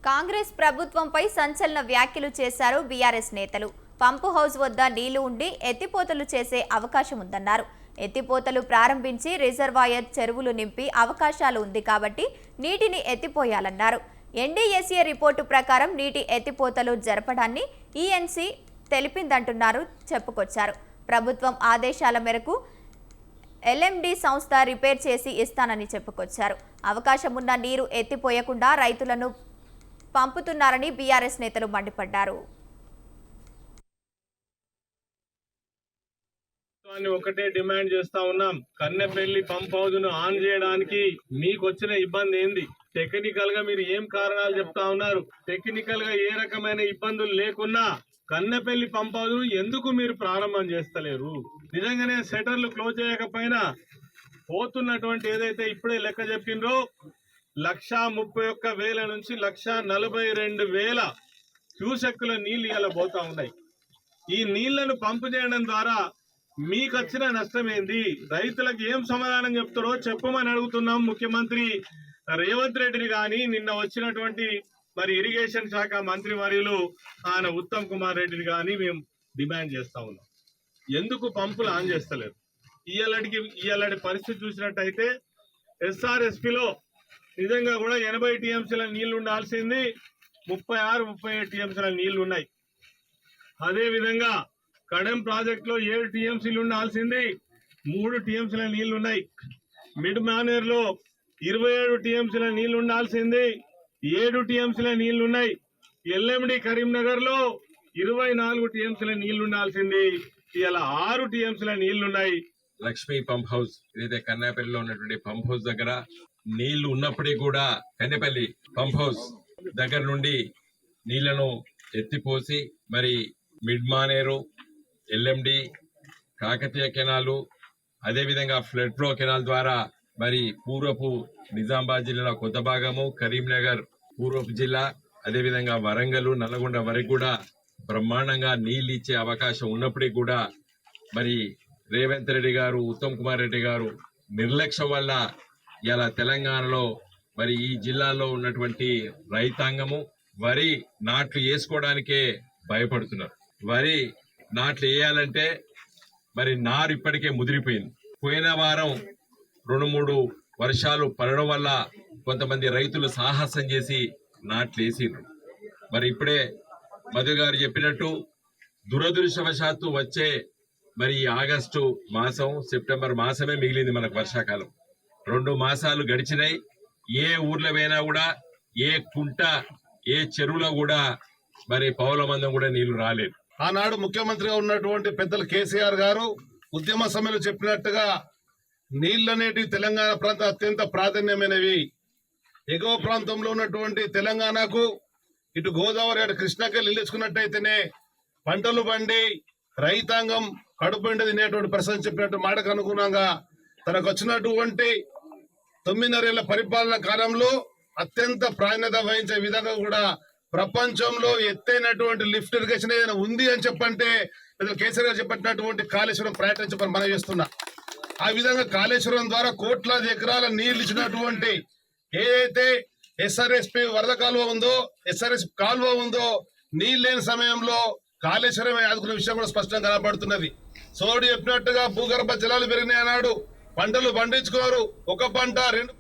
కాంగ్రెస్ ప్రభుత్వంపై సంచలన వ్యాఖ్యలు చేశారు బీఆర్ఎస్ నేతలు. పంపు హౌస్ వద్ద నీళ్లు ఉండి ఎత్తిపోతలు చేసే అవకాశం ఉందన్నారు. ఎత్తిపోతలు ప్రారంభించి రిజర్వాయర్ చెరువులు నింపి అవకాశాలు ఉంది కాబట్టి నీటిని ఎత్తిపోయాలన్నారు. ఎన్డీఎస్ఏ రిపోర్టు ప్రకారం నీటి ఎత్తిపోతలు జరపడాన్ని ఈఎన్సీ తెలిపిందంటున్నారు చెప్పుకొచ్చారు. ప్రభుత్వం ఆదేశాల మేరకు ఎల్ఎండి సంస్థ రిపేర్ చేసి ఇస్తానని చెప్పుకొచ్చారు. అవకాశం ఉన్న నీరు ఎత్తిపోయకుండా రైతులను పంపుతున్నారని బీఆర్ఎస్ నేతలు మండిపడ్డారు. ఒకటే డిమాండ్ చేస్తా ఉన్నాం, కన్నెపల్లి పంప్ హౌస్ ను ఆన్ చేయడానికి మీకు వచ్చిన ఇబ్బంది ఏంది? టెక్నికల్ గా మీరు ఏం కారణాలు చెప్తా ఉన్నారు? టెక్నికల్ గా ఏ రకమైన ఇబ్బందులు లేకున్నా కన్నెపల్లి పంప్ హౌస్ ను ఎందుకు మీరు ప్రారంభం చేస్తలేరు? నిజంగానే షట్టర్లు క్లోజ్ చేయకపోయినా పోతున్నటువంటి ఏదైతే ఇప్పుడే లెక్క చెప్పిండ్రో 131,000 నుంచి 142,000 క్యూసెక్కుల నీళ్లు ఇలా పోతా ఉన్నాయి. ఈ నీళ్లను పంపు చేయడం ద్వారా మీకు వచ్చిన నష్టం ఏంది? రైతులకు ఏం సమాధానం చెప్తారో చెప్పమని అడుగుతున్నాం. ముఖ్యమంత్రి రేవంత్ రెడ్డిని కానీ నిన్న వచ్చినటువంటి ఇరిగేషన్ శాఖ మంత్రి వర్యులు ఆయన ఉత్తమ్ కుమార్ రెడ్డిని కానీ మేము డిమాండ్ చేస్తా ఉన్నాం. ఎందుకు పంపులు ఆన్ చేస్తలేరు? ఇయ్యాలటి పరిస్థితి చూసినట్టయితే ఎస్ఆర్ఎస్పిలో నిజంగా కూడా 80 టీఎంసీల నీళ్లు ఉండాల్సింది 36-37 టీఎంసీల నీళ్లు ఉన్నాయి. అదేవిధంగా కడెం ప్రాజెక్ట్ లో 7 టీఎంసీలు ఉండాల్సింది 3 టీఎంసీల నీళ్లు ఉన్నాయి. మిడ్ మానేర్ లో 27 టీఎంసీల నీళ్లు ఉండాల్సింది 7 టీఎంసీల నీళ్లు ఉన్నాయి. ఎల్ఎండి కరీంనగర్ లో 24 టీఎంసీల నీళ్లు ఉండాల్సింది ఇలా 6 టీఎంసీల నీళ్లున్నాయి. లక్ష్మీ పంప్ హౌస్ ఏదైతే కన్నెపల్లిలో ఉన్నటువంటి పంప్ హౌస్ దగ్గర నీళ్లు ఉన్నప్పటికీ కూడా కన్నెపల్లి పంప్ హౌస్ దగ్గర నుండి నీళ్లను ఎత్తిపోసి mid Maneru, LMD, Kakatiya canal, అదేవిధంగా ఫ్లడ్ ఫ్లో కెనాల్ ద్వారా పూర్వపు నిజామాబాద్ జిల్లా కొత్త భాగము, కరీంనగర్ పూర్వపు జిల్లా, అదేవిధంగా వరంగల్, నల్గొండ వరకు కూడా బ్రహ్మాండంగా నీళ్లు ఇచ్చే అవకాశం ఉన్నప్పటికీ కూడా రేవంత్ రెడ్డి గారు, ఉత్తమ్ కుమార్ రెడ్డి గారు నిర్లక్ష్యం వల్ల ఇలా తెలంగాణలో ఈ జిల్లాలో ఉన్నటువంటి రైతాంగము వరి నాట్లు వేసుకోవడానికే భయపడుతున్నారు. వరి నాట్లు వేయాలంటే నారు ఇప్పటికే ముదిరిపోయింది. పోయిన వారం 2-3 వర్షాలు పడడం వల్ల కొంతమంది రైతులు సాహసం చేసి నాట్లు వేసిండ్రు. ఇప్పుడే మధు గారు చెప్పినట్టు దురదృష్టవశాత్తు వచ్చే ఆగస్టు మాసం, సెప్టెంబర్ మాసమే మిగిలింది మనకు వర్షాకాలం. 2 మాసాలు గడిచినాయి. ఏ ఊర్లో పోయినా కూడా, ఏ కుంట, ఏ చెరువులో కూడా పౌల మందం కూడా నీళ్లు రాలేదు. ఆనాడు ముఖ్యమంత్రిగా ఉన్నటువంటి పెద్దలు కేసీఆర్ గారు ఉద్యమ సమయంలో చెప్పినట్టుగా నీళ్లనేటివి తెలంగాణ ప్రాంతం అత్యంత ప్రాధాన్యమైనవి. ఎగువ ప్రాంతంలో ఉన్నటువంటి తెలంగాణకు ఇటు గోదావరి, అటు కృష్ణకి నిలుచుకున్నట్టయితేనే పంటలు పండి రైతాంగం కడుపుండి తినేటువంటి పరిస్థితి చెప్పినట్టు మాటకు అనుగుణంగా తనకు వచ్చినటువంటి 9.5 ఏళ్ల పరిపాలన కాలంలో అత్యంత ప్రాధాన్యత వహించే విధంగా కూడా ప్రపంచంలో ఎత్తైనటువంటి లిఫ్ట్ ఇరిగేషన్ ఏదైనా ఉంది అని చెప్పంటే కేసీఆర్ గారు చెప్పినటువంటి కాళేశ్వరం ప్రయత్నం చెప్పని మనం చేస్తున్నా. ఆ విధంగా కాళేశ్వరం ద్వారా కోట్లాది ఎకరాల నీళ్లు ఇచ్చినటువంటి ఏదైతే ఎస్ఆర్ఎస్పి వరద కాలువ ఉందో, ఎస్ఆర్ఎస్ కాలువ ఉందో, నీళ్ళు లేని సమయంలో కాళేశ్వరం ఆదుకునే విషయం కూడా స్పష్టంగా కనబడుతున్నది. సోడి చెప్పినట్టుగా భూగర్భ జలాలు పెరిగినాయి అన్నాడు. పంటలు పండించుకోరు, ఒక పంట 2